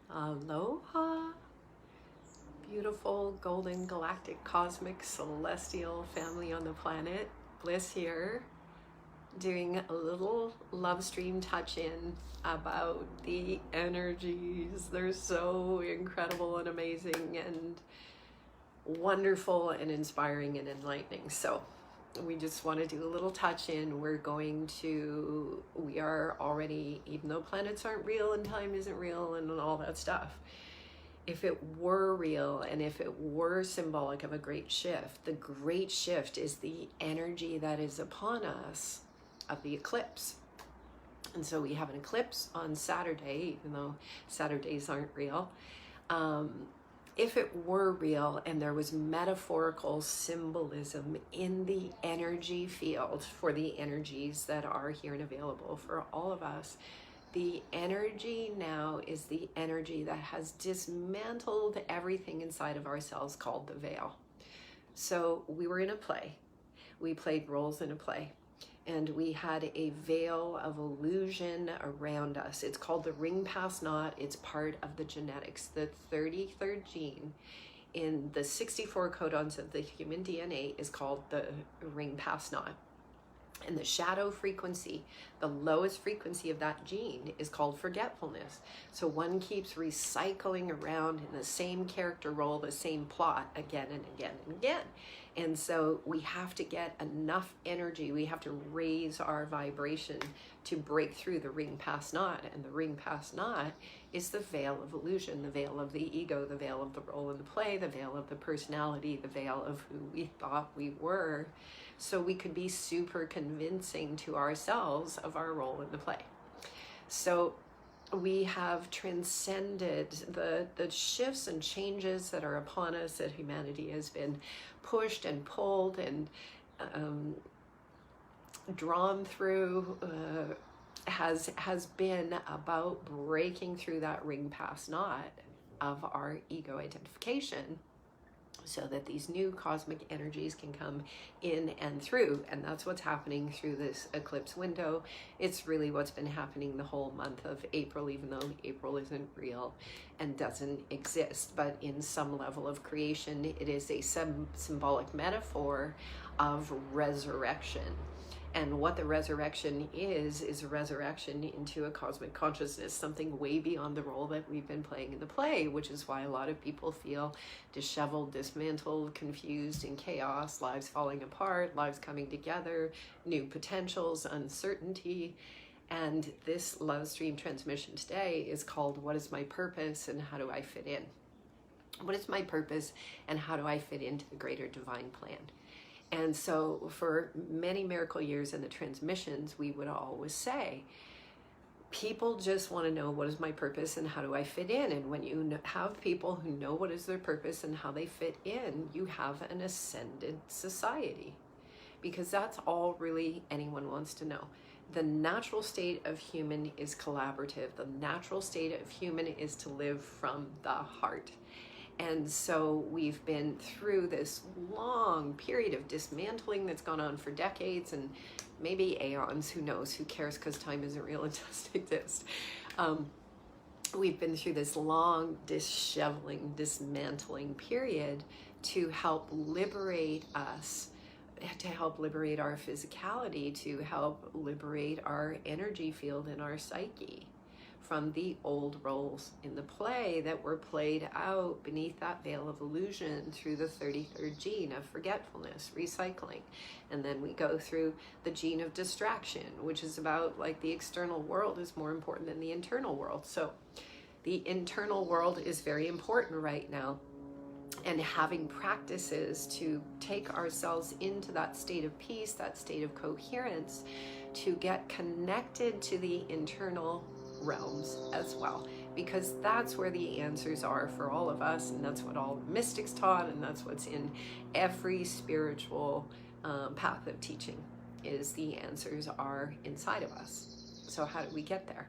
Aloha, beautiful golden galactic cosmic celestial family on the planet. Bliss here, doing a little love stream touch in about the energies. They're so incredible and amazing and wonderful and inspiring and enlightening. So we just want to do a little touch in. We are already, even though planets aren't real and time isn't real and all that stuff, if it were real and if it were symbolic of a great shift, the great shift is the energy that is upon us of the eclipse. And so we have an eclipse on Saturday, even though Saturdays aren't real. If it were real and there was metaphorical symbolism in the energy field for the energies that are here and available for all of us, the energy now is the energy that has dismantled everything inside of ourselves called the veil. So we were in a play. We played roles in a play. And we had a veil of illusion around us. It's called the ring pass knot. It's part of the genetics. The 33rd gene in the 64 codons of the human DNA is called the ring pass knot. And the shadow frequency, the lowest frequency of that gene, is called forgetfulness. So one keeps recycling around in the same character role, the same plot again and again and again. And so we have to get enough energy. We have to raise our vibration to break through the ring pass knot. And the ring pass knot is the veil of illusion, the veil of the ego, the veil of the role in the play, the veil of the personality, the veil of who we thought we were. So we could be super convincing to ourselves of our role in the play. So we have transcended the shifts and changes that are upon us, that humanity has been pushed and pulled and drawn through, has been about breaking through that ring pass knot of our ego identification, so that these new cosmic energies can come in and through. And that's what's happening through this eclipse window. It's really what's been happening the whole month of April, even though April isn't real and doesn't exist. But in some level of creation, it is a symbolic metaphor of resurrection. And what the resurrection is a resurrection into a cosmic consciousness, something way beyond the role that we've been playing in the play, which is why a lot of people feel disheveled, dismantled, confused, in chaos, lives falling apart, lives coming together, new potentials, uncertainty. And this love stream transmission today is called What is My Purpose and How Do I Fit In? What is my purpose and how do I fit into the greater divine plan? And so for many miracle years in the transmissions, we would always say, people just want to know what is my purpose and how do I fit in. And when you have people who know what is their purpose and how they fit in, you have an ascended society, because that's all really anyone wants to know. The natural state of human is collaborative. The natural state of human is to live from the heart. And so we've been through this long period of dismantling that's gone on for decades and maybe aeons, who knows, who cares, because time isn't real and doesn't exist. We've been through this long disheveling, dismantling period to help liberate us, to help liberate our physicality, to help liberate our energy field and our psyche from the old roles in the play that were played out beneath that veil of illusion through the 33rd gene of forgetfulness, recycling. And then we go through the gene of distraction, which is about like the external world is more important than the internal world. So the internal world is very important right now. And having practices to take ourselves into that state of peace, that state of coherence, to get connected to the internal realms as well, because that's where the answers are for all of us, and that's what all mystics taught, and that's what's in every spiritual path of teaching, is the answers are inside of us. So how do we get there?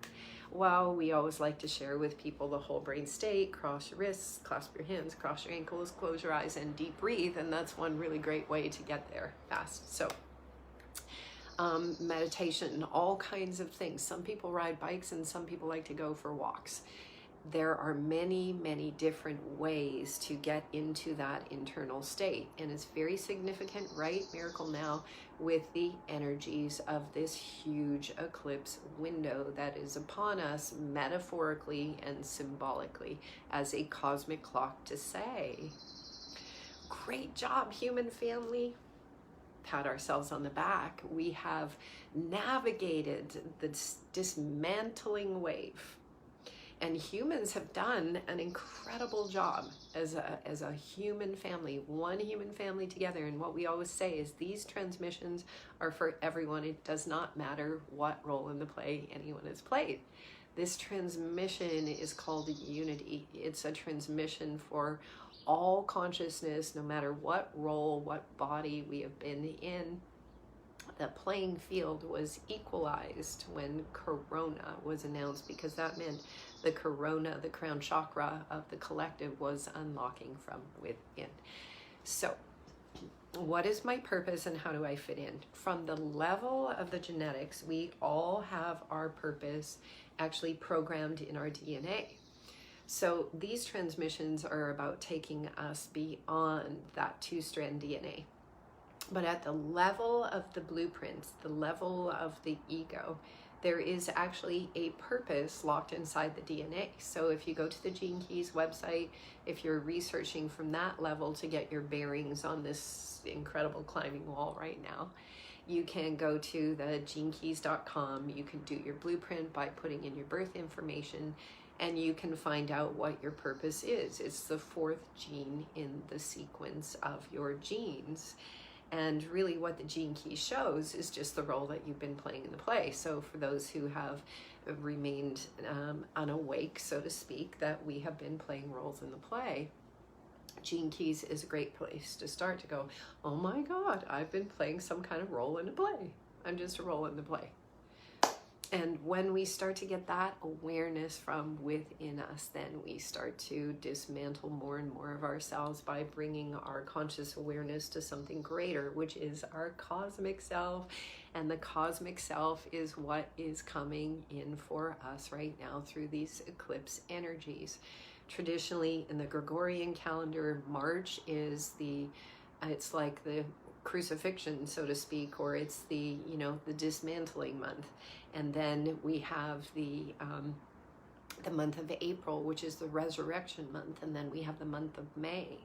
Well, we always like to share with people the whole brain state. Cross your wrists, clasp your hands, cross your ankles, close your eyes, and deep breathe, and that's one really great way to get there fast. So meditation, all kinds of things. Some people ride bikes and some people like to go for walks. there are many, many different ways to get into that internal state. And it's very significant right miracle now with the energies of this huge eclipse window that is upon us metaphorically and symbolically as a cosmic clock to say, great job, human family. Pat ourselves on the back. We have navigated the dismantling wave. And humans have done an incredible job as a human family, one human family together. And what we always say is these transmissions are for everyone. It does not matter what role in the play anyone has played. This transmission is called unity. It's a transmission for all consciousness, no matter what role, what body we have been in. The playing field was equalized when Corona was announced, because that meant the Corona, the crown chakra of the collective, was unlocking from within. So what is my purpose and how do I fit in? From the level of the genetics, we all have our purpose actually programmed in our DNA. So these transmissions are about taking us beyond that two-strand DNA. But at the level of the blueprints, the level of the ego, there is actually a purpose locked inside the DNA. So if you go to the Gene Keys website, if you're researching from that level to get your bearings on this incredible climbing wall right now, you can go to the genekeys.com. You can do your blueprint by putting in your birth information, and you can find out what your purpose is. It's the fourth gene in the sequence of your genes. And really what the Gene Key shows is just the role that you've been playing in the play. So for those who have remained unawake, so to speak, that we have been playing roles in the play, Gene Keys is a great place to start to go, oh my God, I've been playing some kind of role in a play. I'm just a role in the play. And when we start to get that awareness from within us, then we start to dismantle more and more of ourselves by bringing our conscious awareness to something greater, which is our cosmic self. And the cosmic self is what is coming in for us right now through these eclipse energies. Traditionally, in the Gregorian calendar, March is it's like the crucifixion, so to speak, or it's the dismantling month. And then we have the month of April, which is the resurrection month. And then we have the month of May,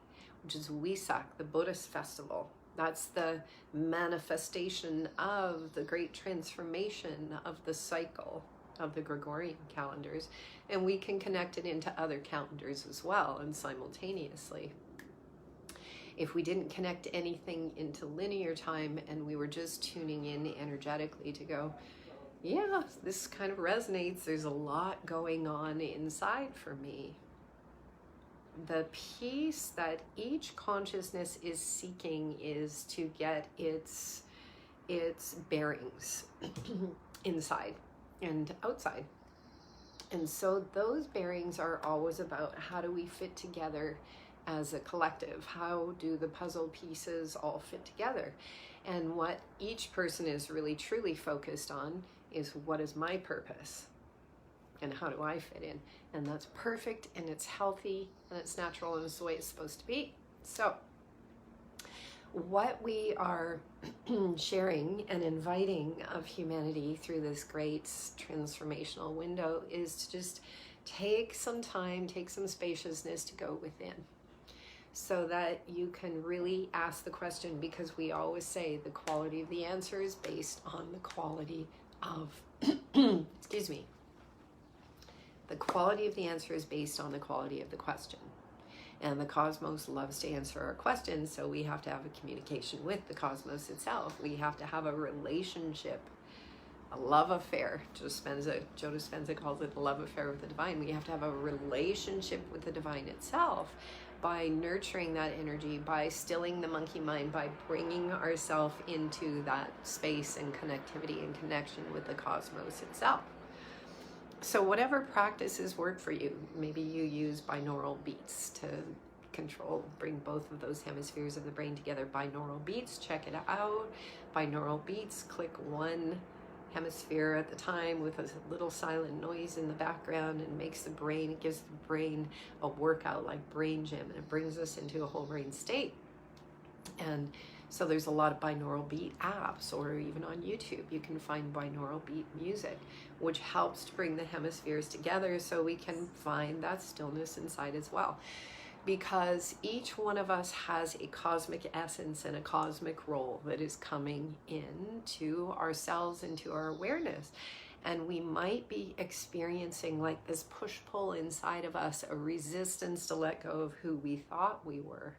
which is Wesak, the Buddhist festival. That's the manifestation of the great transformation of the cycle of the Gregorian calendars. And we can connect it into other calendars as well and simultaneously. If we didn't connect anything into linear time and we were just tuning in energetically to go, yeah, this kind of resonates. There's a lot going on inside for me. The peace that each consciousness is seeking is to get its bearings inside and outside. And so those bearings are always about how do we fit together as a collective? How do the puzzle pieces all fit together? And what each person is really truly focused on is, what is my purpose? And how do I fit in? And that's perfect, and it's healthy, and it's natural, and it's the way it's supposed to be. So what we are sharing and inviting of humanity through this great transformational window is to just take some time, take some spaciousness to go within, so that you can really ask the question, because we always say the quality of the answer is based on the quality of, excuse me, the quality of the answer is based on the quality of the question. And the cosmos loves to answer our questions, so we have to have a communication with the cosmos itself. We have to have a relationship, a love affair. Joe Dispenza calls it a love affair with the divine. We have to have a relationship with the divine itself by nurturing that energy, by stilling the monkey mind, by bringing ourselves into that space and connectivity and connection with the cosmos itself. So whatever practices work for you, maybe you use binaural beats to bring both of those hemispheres of the brain together. Binaural beats, check it out. Binaural beats, click one hemisphere at the time with a little silent noise in the background, and makes the brain, it gives the brain a workout like brain gym, and it brings us into a whole brain state. And so there's a lot of binaural beat apps, or even on YouTube you can find binaural beat music, which helps to bring the hemispheres together so we can find that stillness inside as well. Because each one of us has a cosmic essence and a cosmic role that is coming into ourselves, into our awareness. And we might be experiencing like this push-pull inside of us, a resistance to let go of who we thought we were,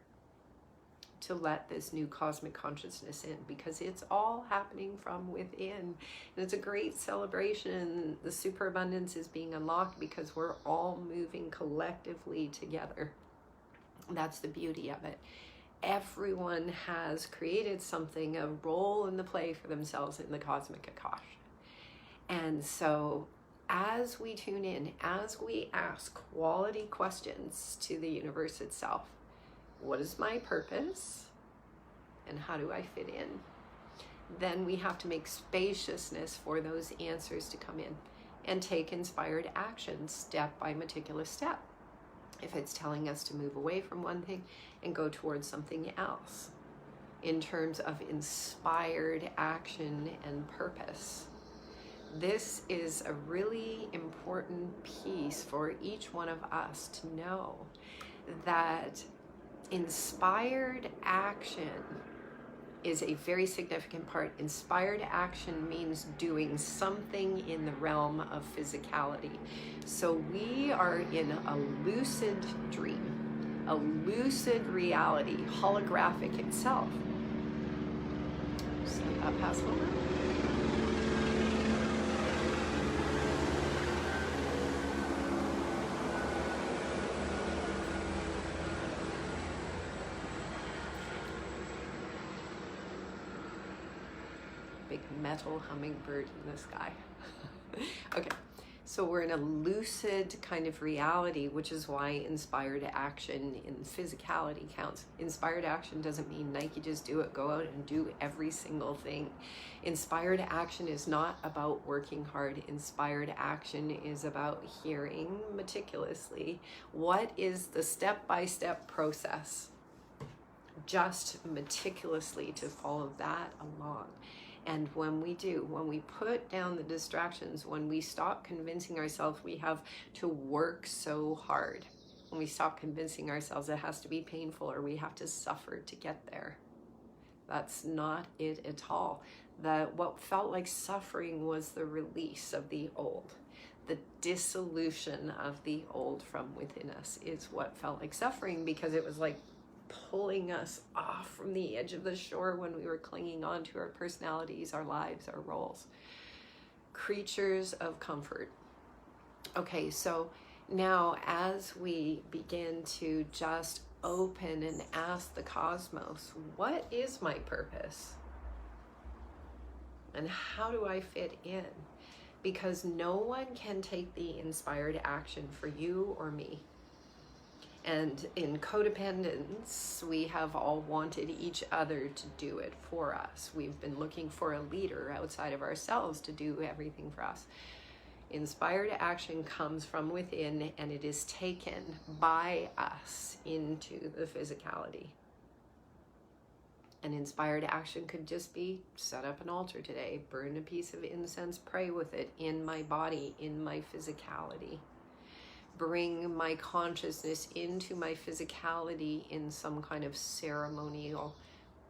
to let this new cosmic consciousness in, because it's all happening from within. And it's a great celebration. The superabundance is being unlocked because we're all moving collectively together. That's the beauty of it. Everyone has created something, a role in the play for themselves in the cosmic akash. And so as we tune in, as we ask quality questions to the universe itself, what is my purpose and how do I fit in? Then we have to make spaciousness for those answers to come in and take inspired action step by meticulous step. If it's telling us to move away from one thing and go towards something else, in terms of inspired action and purpose. This is a really important piece for each one of us to know, that inspired action is a very significant part. Inspired action means doing something in the realm of physicality. So we are in a lucid dream, a lucid reality, holographic itself. So that pass over. Big metal hummingbird in the sky. Okay, so we're in a lucid kind of reality, which is why inspired action in physicality counts. Inspired action doesn't mean Nike just do it, go out and do every single thing. Inspired action is not about working hard. Inspired action is about hearing meticulously what is the step-by-step process. Just meticulously to follow that along. And when we do, when we put down the distractions, when we stop convincing ourselves we have to work so hard, when we stop convincing ourselves it has to be painful or we have to suffer to get there, that's not it at all. What felt like suffering was the release of the old. The dissolution of the old from within us is what felt like suffering, because it was like pulling us off from the edge of the shore when we were clinging on to our personalities, our lives, our roles. Creatures of comfort. Okay, so now as we begin to just open and ask the cosmos, what is my purpose? And how do I fit in? Because no one can take the inspired action for you or me. And in codependence, we have all wanted each other to do it for us. We've been looking for a leader outside of ourselves to do everything for us. Inspired action comes from within, and it is taken by us into the physicality. And inspired action could just be set up an altar today, burn a piece of incense, pray with it in my body, in my physicality. Bring my consciousness into my physicality in some kind of ceremonial,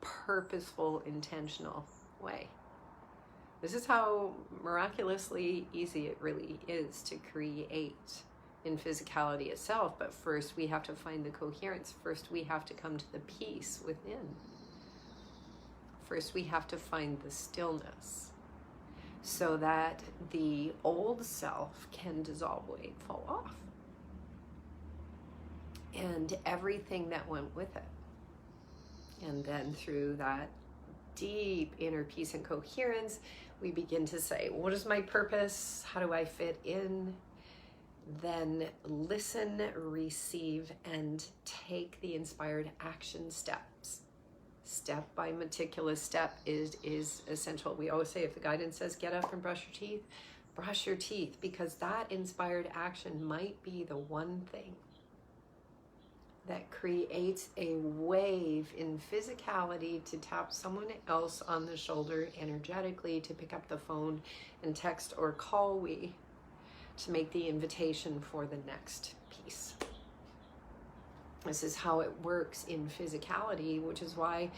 purposeful, intentional way. This is how miraculously easy it really is to create in physicality itself. But first we have to find the coherence. First we have to come to the peace within. First we have to find the stillness, so that the old self can dissolve away and fall off. And everything that went with it. And then through that deep inner peace and coherence, we begin to say, what is my purpose? How do I fit in? Then listen, receive, and take the inspired action steps. Step by meticulous step is essential. We always say, if the guidance says get up and brush your teeth, because that inspired action might be the one thing that creates a wave in physicality to tap someone else on the shoulder energetically to pick up the phone and text or call to make the invitation for the next piece. This is how it works in physicality, which is why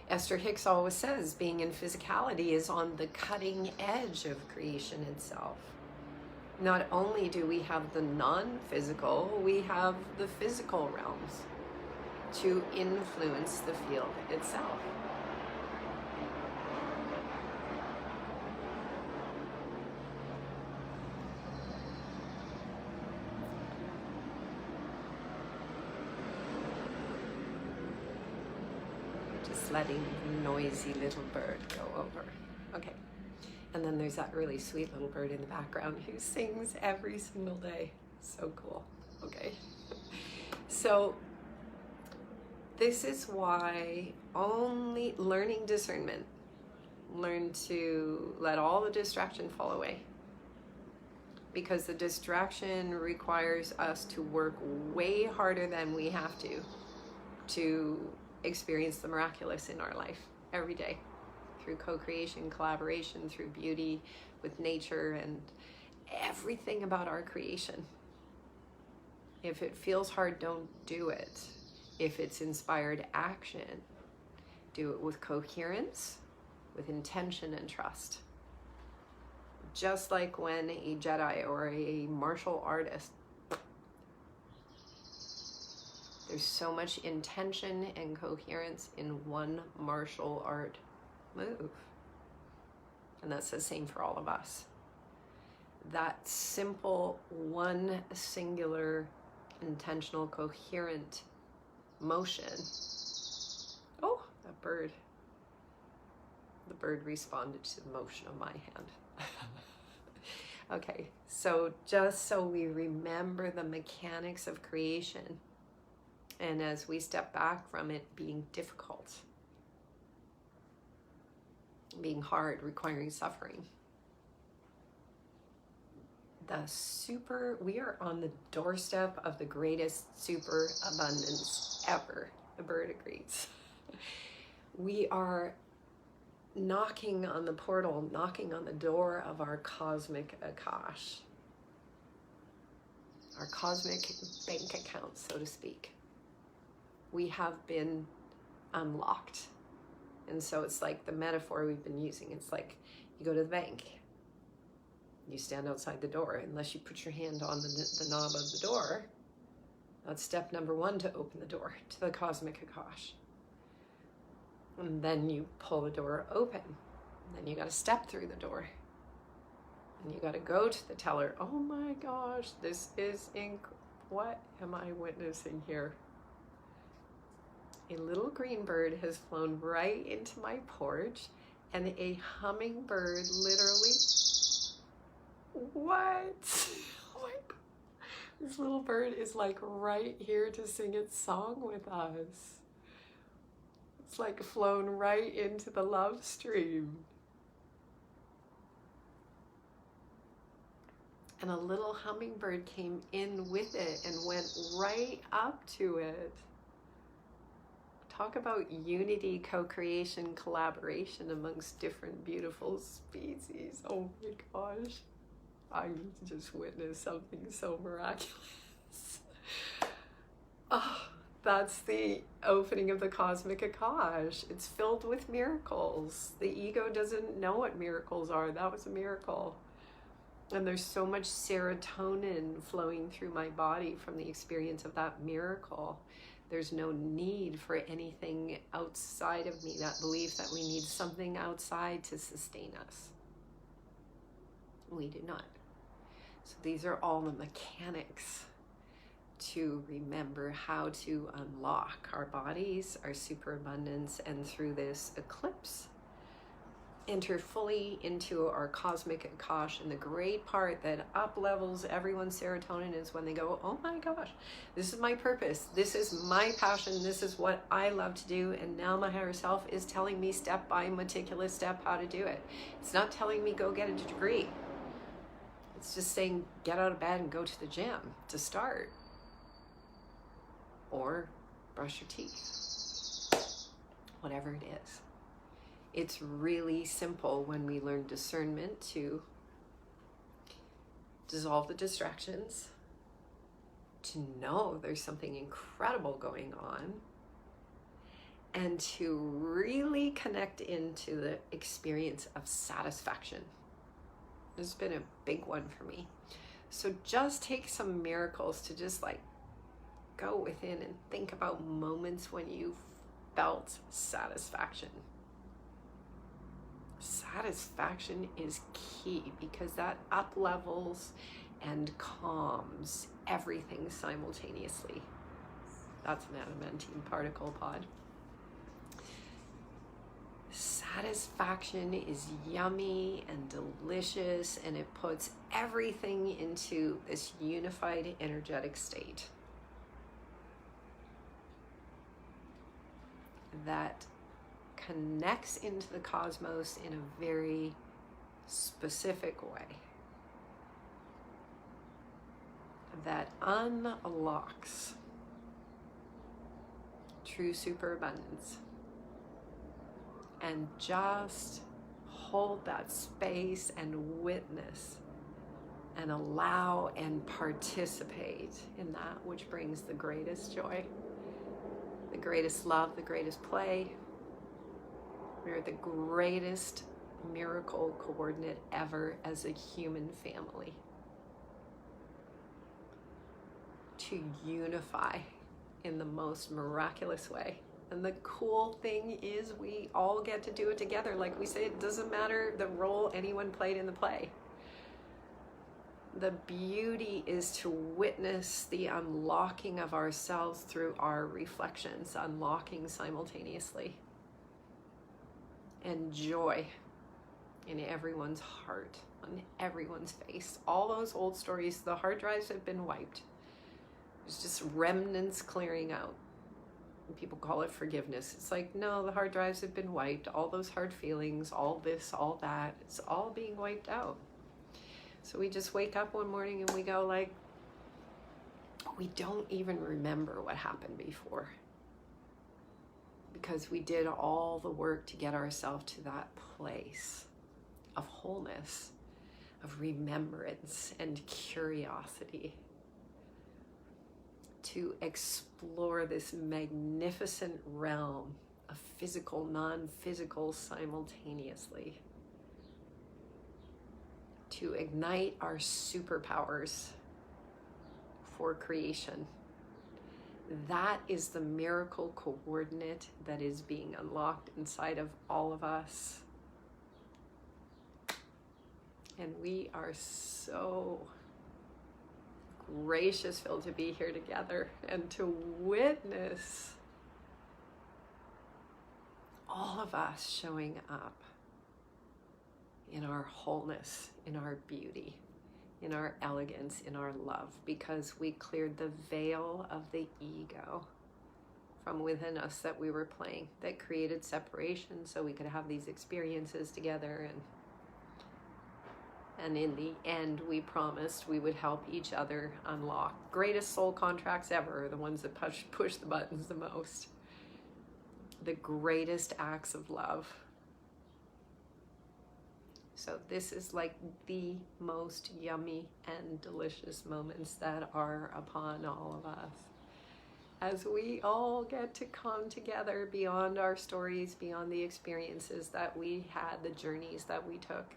Esther Hicks always says being in physicality is on the cutting edge of creation itself. Not only do we have the non-physical, we have the physical realms to influence the field itself. Letting the noisy little bird go over. Okay. And then there's that really sweet little bird in the background who sings every single day. So cool. Okay. So this is why only learning discernment, learn to let all the distraction fall away. Because the distraction requires us to work way harder than we have to experience the miraculous in our life every day, through co-creation, collaboration, through beauty with nature and everything about our creation. If it feels hard, don't do it. If it's inspired action, do it with coherence, with intention and trust. Just like when a Jedi or a martial artist, there's so much intention and coherence in one martial art move. And that's the same for all of us. That simple, one singular, intentional, coherent motion. Oh, that bird. The bird responded to the motion of my hand. Okay, so just so we remember the mechanics of creation, and as we step back from it being difficult, being hard, requiring suffering, we are on the doorstep of the greatest super abundance ever. The bird agrees. We are knocking on the portal, knocking on the door of our cosmic akash, our cosmic bank account, so to speak. We have been unlocked. And so it's like the metaphor we've been using. It's like you go to the bank, you stand outside the door, unless you put your hand on the knob of the door. That's step number one to open the door to the cosmic akash. And then you pull the door open. And then you got to step through the door. And you got to go to the teller. Oh my gosh, this is what am I witnessing here? A little green bird has flown right into my porch, and a hummingbird literally, what? Oh my God. This little bird is like right here to sing its song with us. It's like flown right into the LoveStream. And a little hummingbird came in with it and went right up to it. Talk about unity, co-creation, collaboration amongst different beautiful species. Oh my gosh. I just witnessed something so miraculous. Oh, that's the opening of the cosmic akash. It's filled with miracles. The ego doesn't know what miracles are. That was a miracle. And there's so much serotonin flowing through my body from the experience of that miracle. There's no need for anything outside of me, that belief that we need something outside to sustain us. We do not. So these are all the mechanics to remember how to unlock our bodies, our superabundance, and through this eclipse, enter fully into our cosmic akash. And the great part that up levels everyone's serotonin is when they go, oh my gosh, this is my purpose, this is my passion, this is what I love to do, and now my higher self is telling me step by meticulous step how to do it. It's not telling me go get a degree. It's just saying get out of bed and go to the gym to start, or brush your teeth, whatever it is. It's really simple when we learn discernment to dissolve the distractions, to know there's something incredible going on, and to really connect into the experience of satisfaction. This has been a big one for me. So just take some miracles to just like go within and think about moments when you felt satisfaction. Satisfaction is key because that up levels and calms everything simultaneously. That's an adamantine particle pod. Satisfaction is yummy and delicious, and it puts everything into this unified energetic state that connects into the cosmos in a very specific way, that unlocks true superabundance. And just hold that space and witness and allow and participate in that which brings the greatest joy, the greatest love, the greatest play. We're the greatest miracle coordinate ever as a human family. To unify in the most miraculous way. And the cool thing is we all get to do it together. Like we say, it doesn't matter the role anyone played in the play. The beauty is to witness the unlocking of ourselves through our reflections, unlocking simultaneously. And joy in everyone's heart, on everyone's face. All those old stories, the hard drives have been wiped. There's just remnants clearing out. People call it forgiveness. It's like, no, the hard drives have been wiped. All those hard feelings, all this, all that, it's all being wiped out. So we just wake up one morning and we go like, we don't even remember what happened before. Because we did all the work to get ourselves to that place of wholeness, of remembrance and curiosity. To explore this magnificent realm of physical, non-physical simultaneously. To ignite our superpowers for creation. That is the miracle coordinate that is being unlocked inside of all of us. And we are so gracious filled to be here together and to witness all of us showing up in our wholeness, in our beauty, in our elegance, in our love, because we cleared the veil of the ego from within us that we were playing, that created separation so we could have these experiences together. And in the end, we promised we would help each other unlock. Greatest soul contracts ever are the ones that push the buttons the most. The greatest acts of love. So this is like the most yummy and delicious moments that are upon all of us. As we all get to come together beyond our stories, beyond the experiences that we had, the journeys that we took.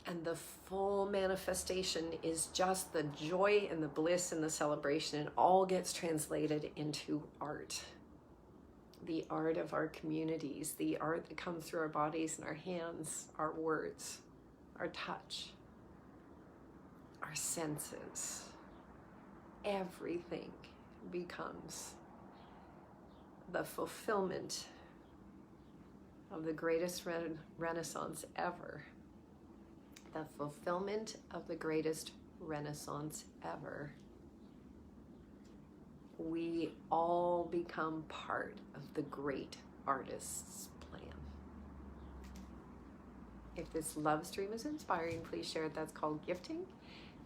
And the full manifestation is just the joy and the bliss and the celebration, and all gets translated into art. The art of our communities, the art that comes through our bodies and our hands, our words, our touch, our senses. Everything becomes the fulfillment of the greatest renaissance ever. The fulfillment of the greatest renaissance ever. We all become part of the great artist's plan. If this love stream is inspiring, please share it. That's called gifting.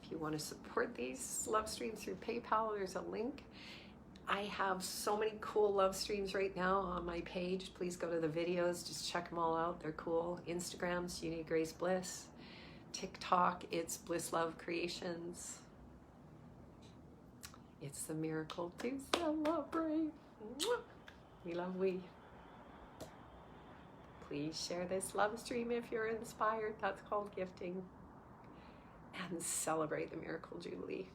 If you want to support these love streams through PayPal, there's a link. I have so many cool love streams right now on my page. Please go to the videos, just check them all out. They're cool. Instagram's Unique Grace Bliss. TikTok, it's Bliss Love Creations. It's the miracle to celebrate. We love we. Please share this love stream if you're inspired. That's called gifting. And celebrate the Miracle Jubilee.